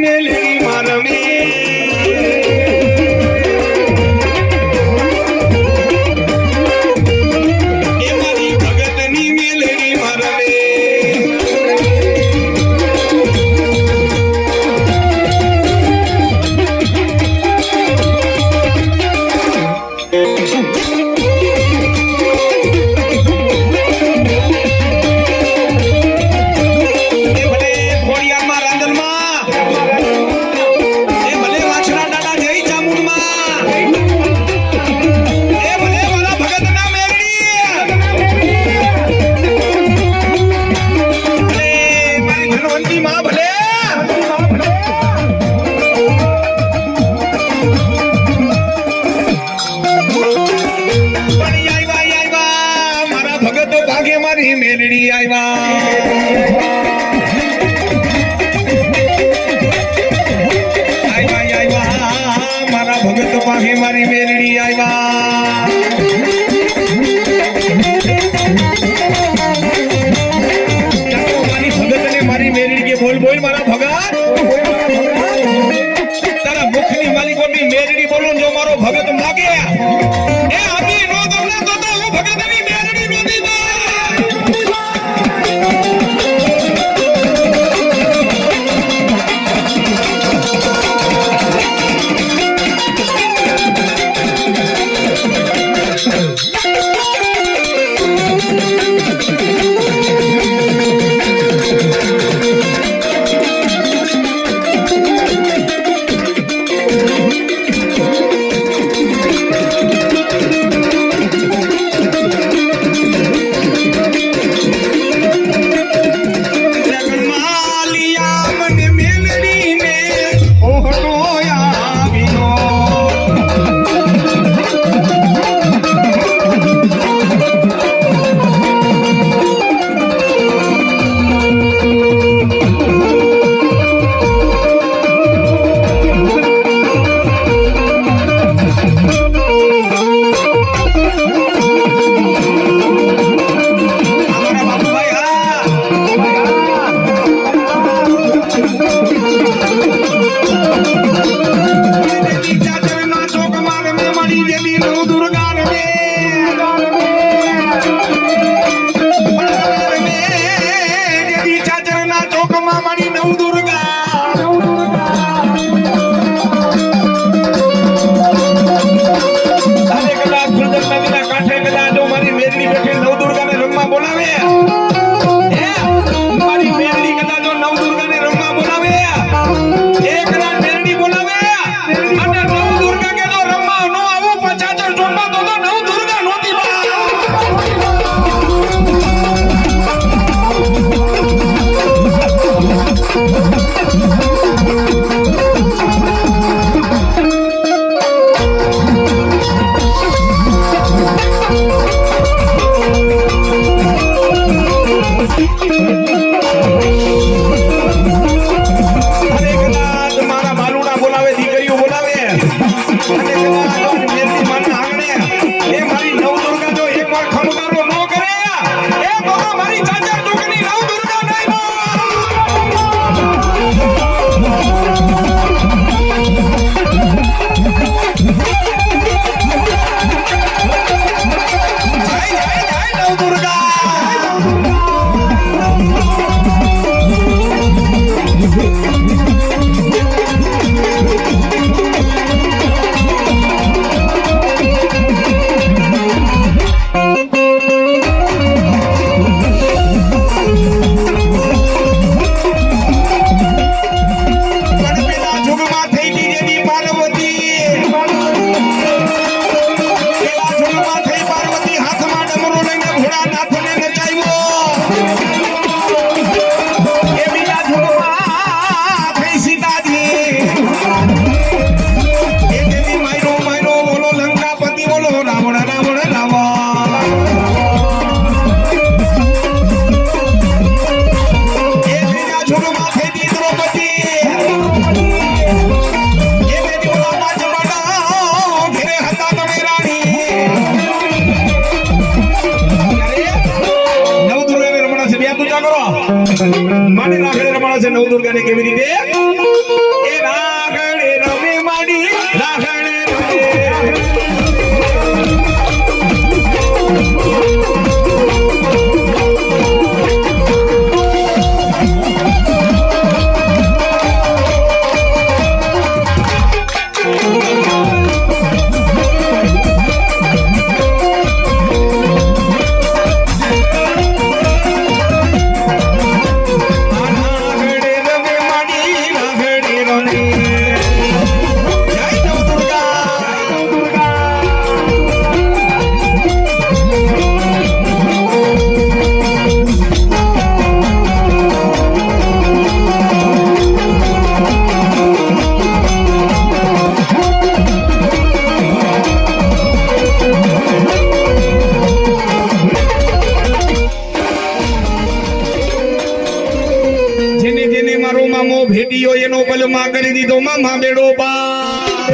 મેલડી મારમે મેલડી આવ્યા મારા ભગત પાસે મારી મેલડી આવ્યા મારી ભગત ને મારી મેલડી કે બોલ બોલ મારા ભગત તારા મુખની માલિકોની મેલડી બોલો જો મારો ભગત માગે એ આપી નો તમને તો હું ભગતની મેલડી નોતી દો માની રાખડે રમાડે છે નવદુર્ગાને કેવી રીતે મામો ભેટીયો એનો પલમાં કરી દીધો મામા બેડો પાર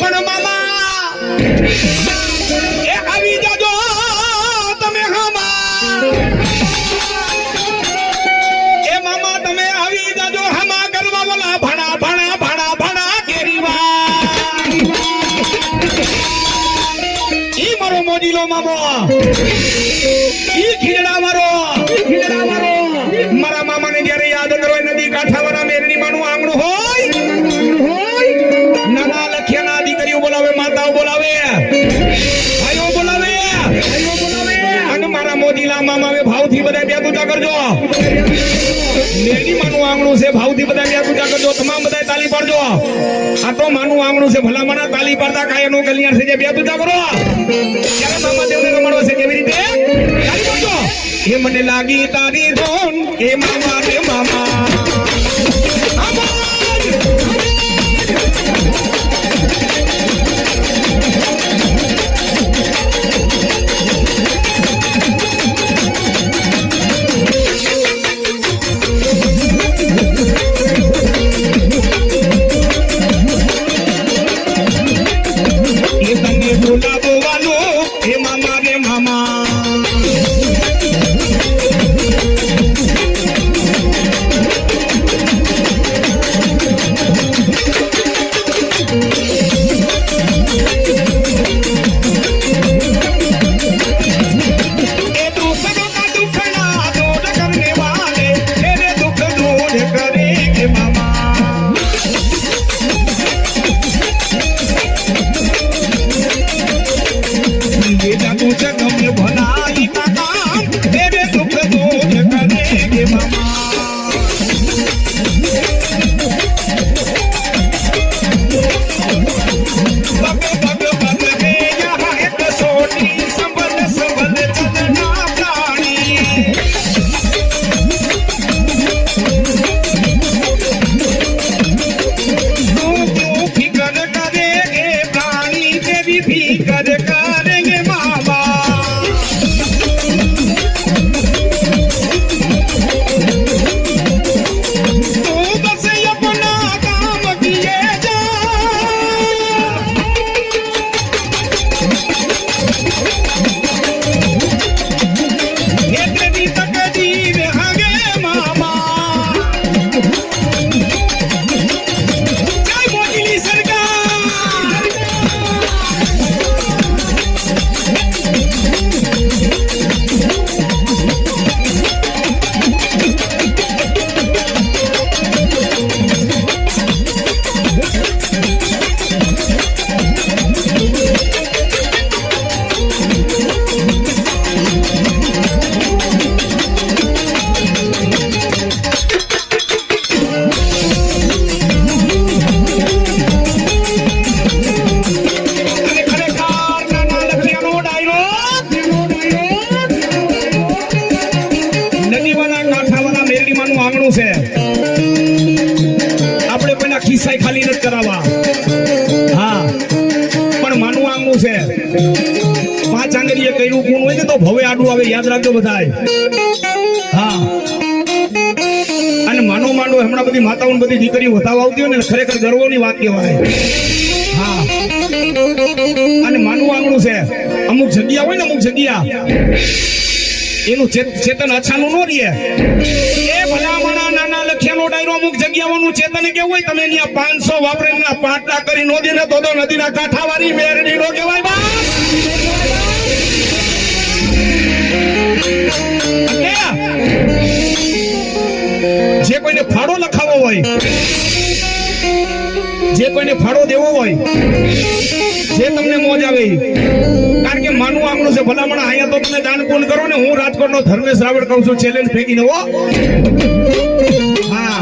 પણ મામા એ આવી જાજો તમે હામા એ મામા તમે આવી જાજો હામા કરવા વાલા ભણા ભણા ભણા ભણા કેરીવા ઈ મારો મોજીલો મામો ઈ ખીજડા મારો મારા મામાને જ્યારે યાદ કરો નદી કાંઠાવાળા મેરડી માનું આંગણું હોય નાના લખિયાના દીકરીઓ બોલાવે માતાઓ બોલાવે ભાઈઓ બોલાવે અને મારા મોજીલા મામા હવે ભાવથી બધા બે પૂજા કરજો મેરડી માનું આંગણું છે ભાવથી બધા બે પૂજા કરજો તમામ બધા તાલી પાડજો આ તો માનું આંગણું છે ભલામણા તાલી પાડતા કાયનો કલ્યાણ છે બે પૂજા કરો ત્યારે મામા દેવને રમાડો છે કેવી રીતે તાલી પાડજો એ મને લાગી તારી ધોન એ મામા રે મામા એ તને બોલાવો વાલો એ મામા રે મામા આપણે કોઈના ખિસ્સા ખાલી નથી કરાવવા હા પણ માનું આંગણું છે 5 આંગળીએ કર્યું કોણ હોય ને તો ભવે આડું આવે યાદ રાખજો બધાય હા અને માનો હમણાં બધી માતાઓ બધી દીકરીઓ વધાવ આવતી હોય ને ખરેખર ગર્વની વાત કહેવાય હા અને માનું આંગણું છે અમુક જગ્યા હોય ને અમુક જગ્યા એનું ચેતન અછાનું નો રહે એ ભલામણા નાના લખ્યાનો ડાયરો અમુક જગ્યાઓનું ચેતન કેવું હોય તમે અહીંયા 500 વાપરીને પાટલા કરી નો દે ને તો નદીના કાંઠાવાળી મેરડી નો કહેવાય બા જે કોઈને ફાળો લખાવો હોય જે કોઈને ફાળો દેવો હોય જે તમને મોજ આવે કારણ કે માનું આંગણું છે ભલામણ અહીંયા તો તમે દાન પૂન કરો ને હું રાજકોટનો ધર્મેશ રાવળ કહું છું ચેલેન્જ ફેંકીને હો હા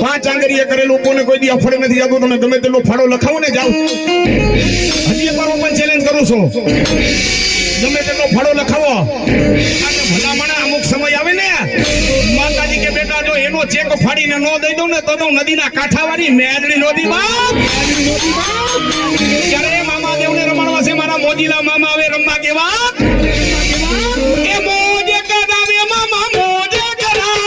5 આંગળીએ કરેલું કોને કોઈ દી અફળ નથી આવતું તમે ગમે તેટલો ફાળો લખાવો ને જાઓ હજી એકવાર હું પણ ચેલેન્જ કરું છું ગમે તેટલો ફાળો લખાવો અને ભલામણ અમુક સમય આવે ને માતાજી કે બેટા જો એનો ચેક ફાડીને ન દઈ દઉં ને તો નદીના કાંઠાવાળી મેરડી નદી બાપ ત્યારે મામા દેવને રમાડવા છે મારા મોજીલા મામા આવે રમવા કેવા એ મોજે કરાવે મામા મોજે કરાવે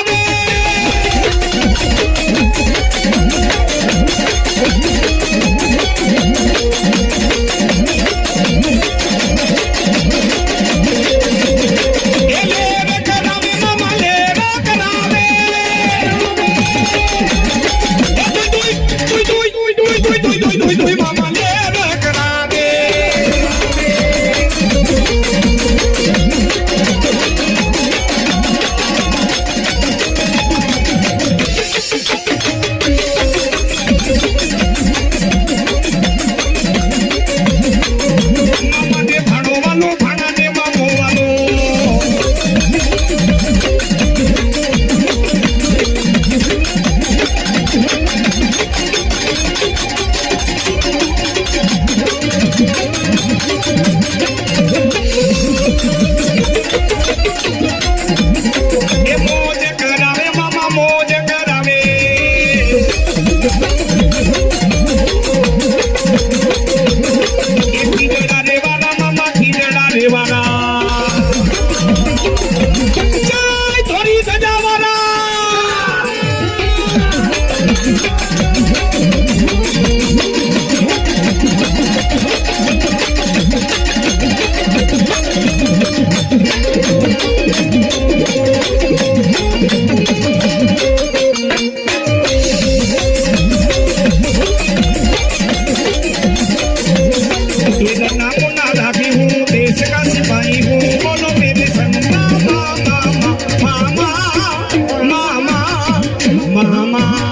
મામા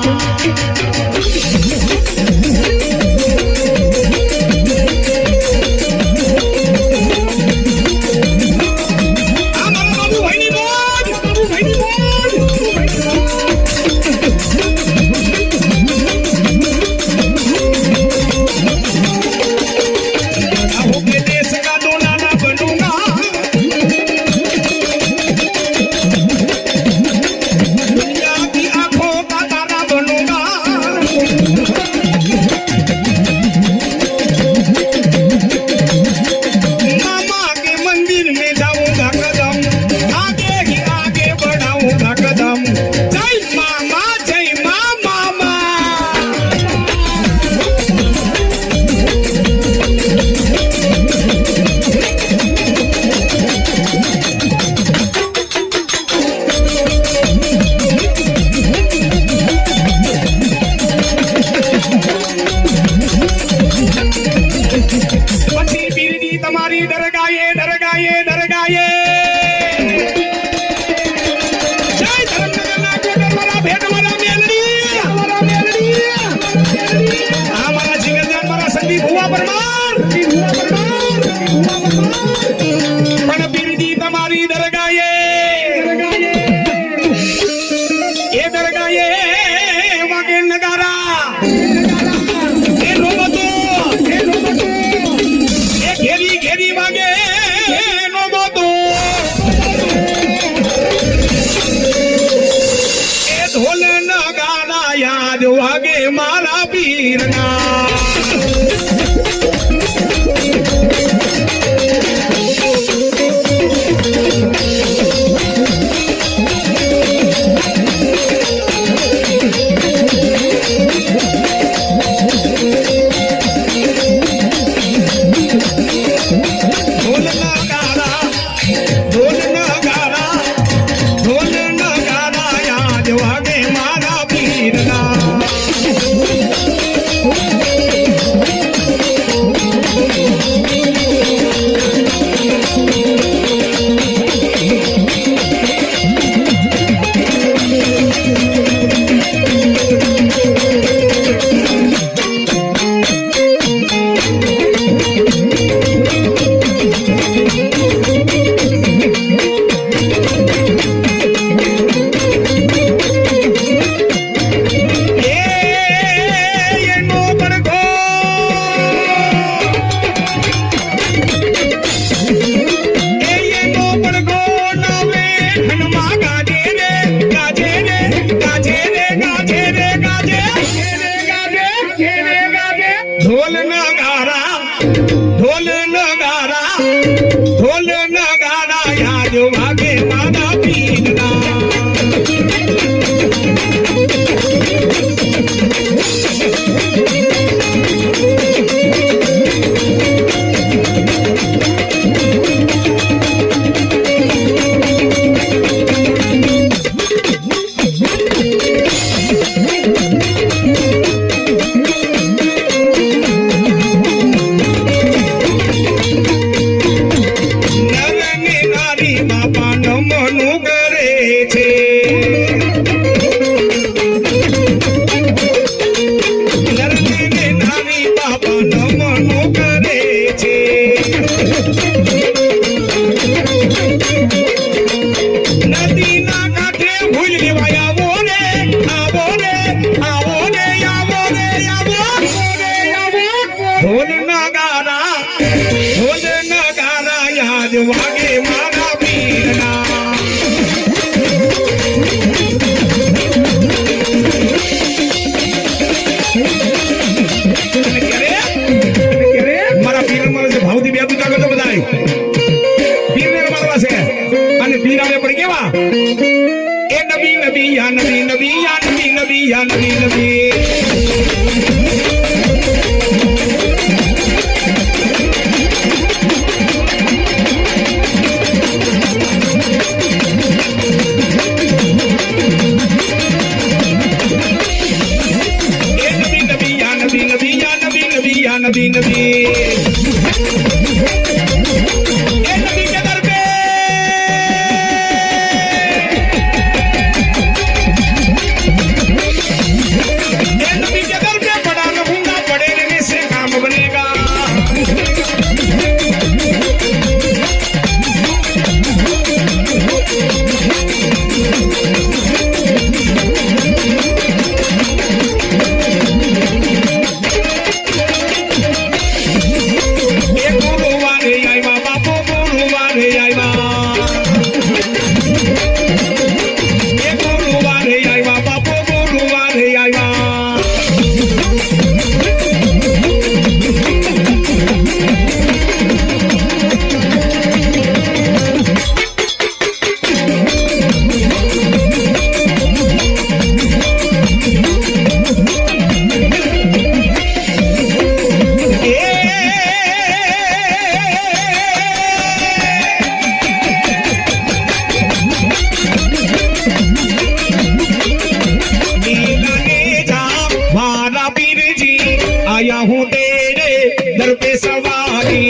दर पे सवारी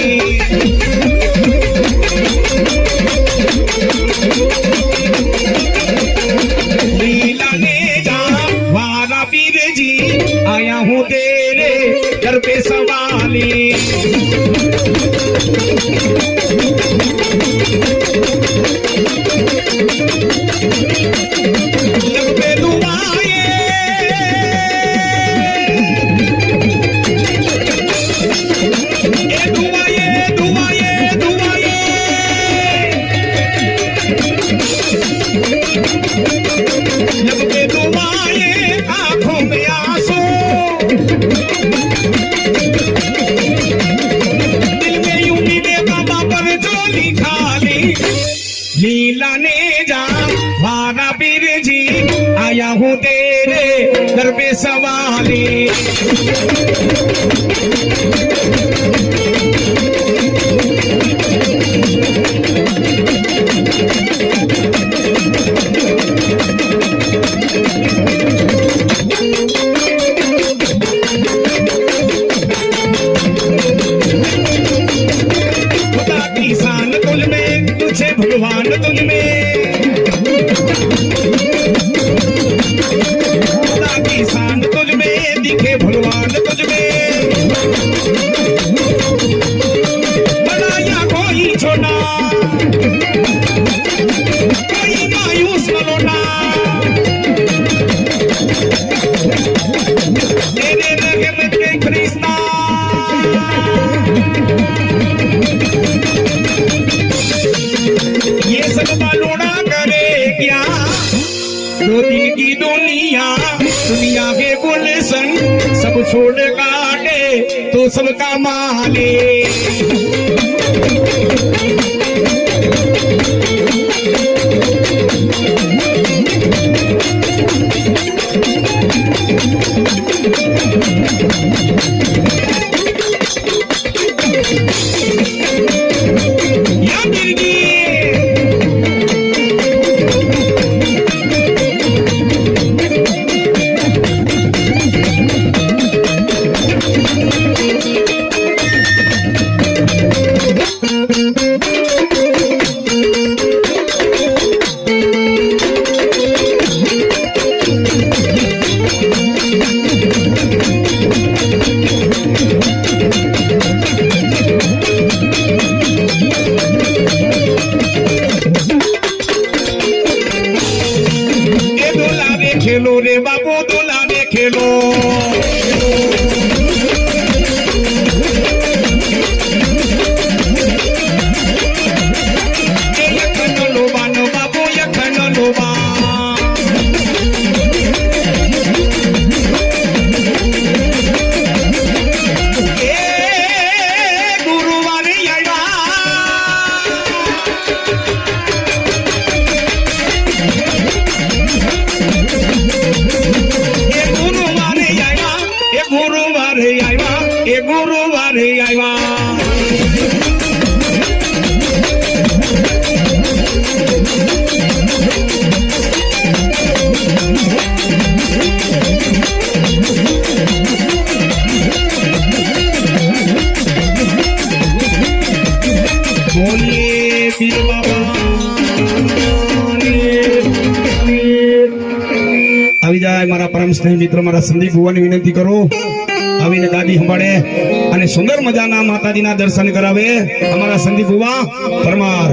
लीला ने जा वारा वीर जी आया हूँ तेरे दर पे सवारी लग पे दुआए दुआए दुआए दुआए लग पे दुआए आंखों में आंसू दिल में यूं भी बेबाबा पर जो लिखा ली लीला ने जा वारा पीर जी आया हूँ तेरे दर पे सवारी खुदा की शान तुझ में तुझे भगवान तुझ में खुदा की शान तुझ में दिखे भगवान तुझ में बनाया कोई छोटा कोई मायूस न लोटा तेरे लगे में फरिश्ता ये सब मालूना करे क्या दो दिन की दुनिया दुनिया के गुलशन सब छोड़ काटे तो सबका माले या मिर्गी खेलो रे बाबू दुलारे खेलो यखन लोबान बाबू यखन लोबा गुरुवार आया गुरुवार आया बोलिए पीर बाबा આવી જાય મારા પરમ સ્નેહી મિત્ર મારા સંદીપ ભુવાની વિનંતી કરો આવીને ગાદી સંભાળે અને સુંદર મજાના માતાજીના દર્શન કરાવે અમારા સંદીપ ભુવા પરમાર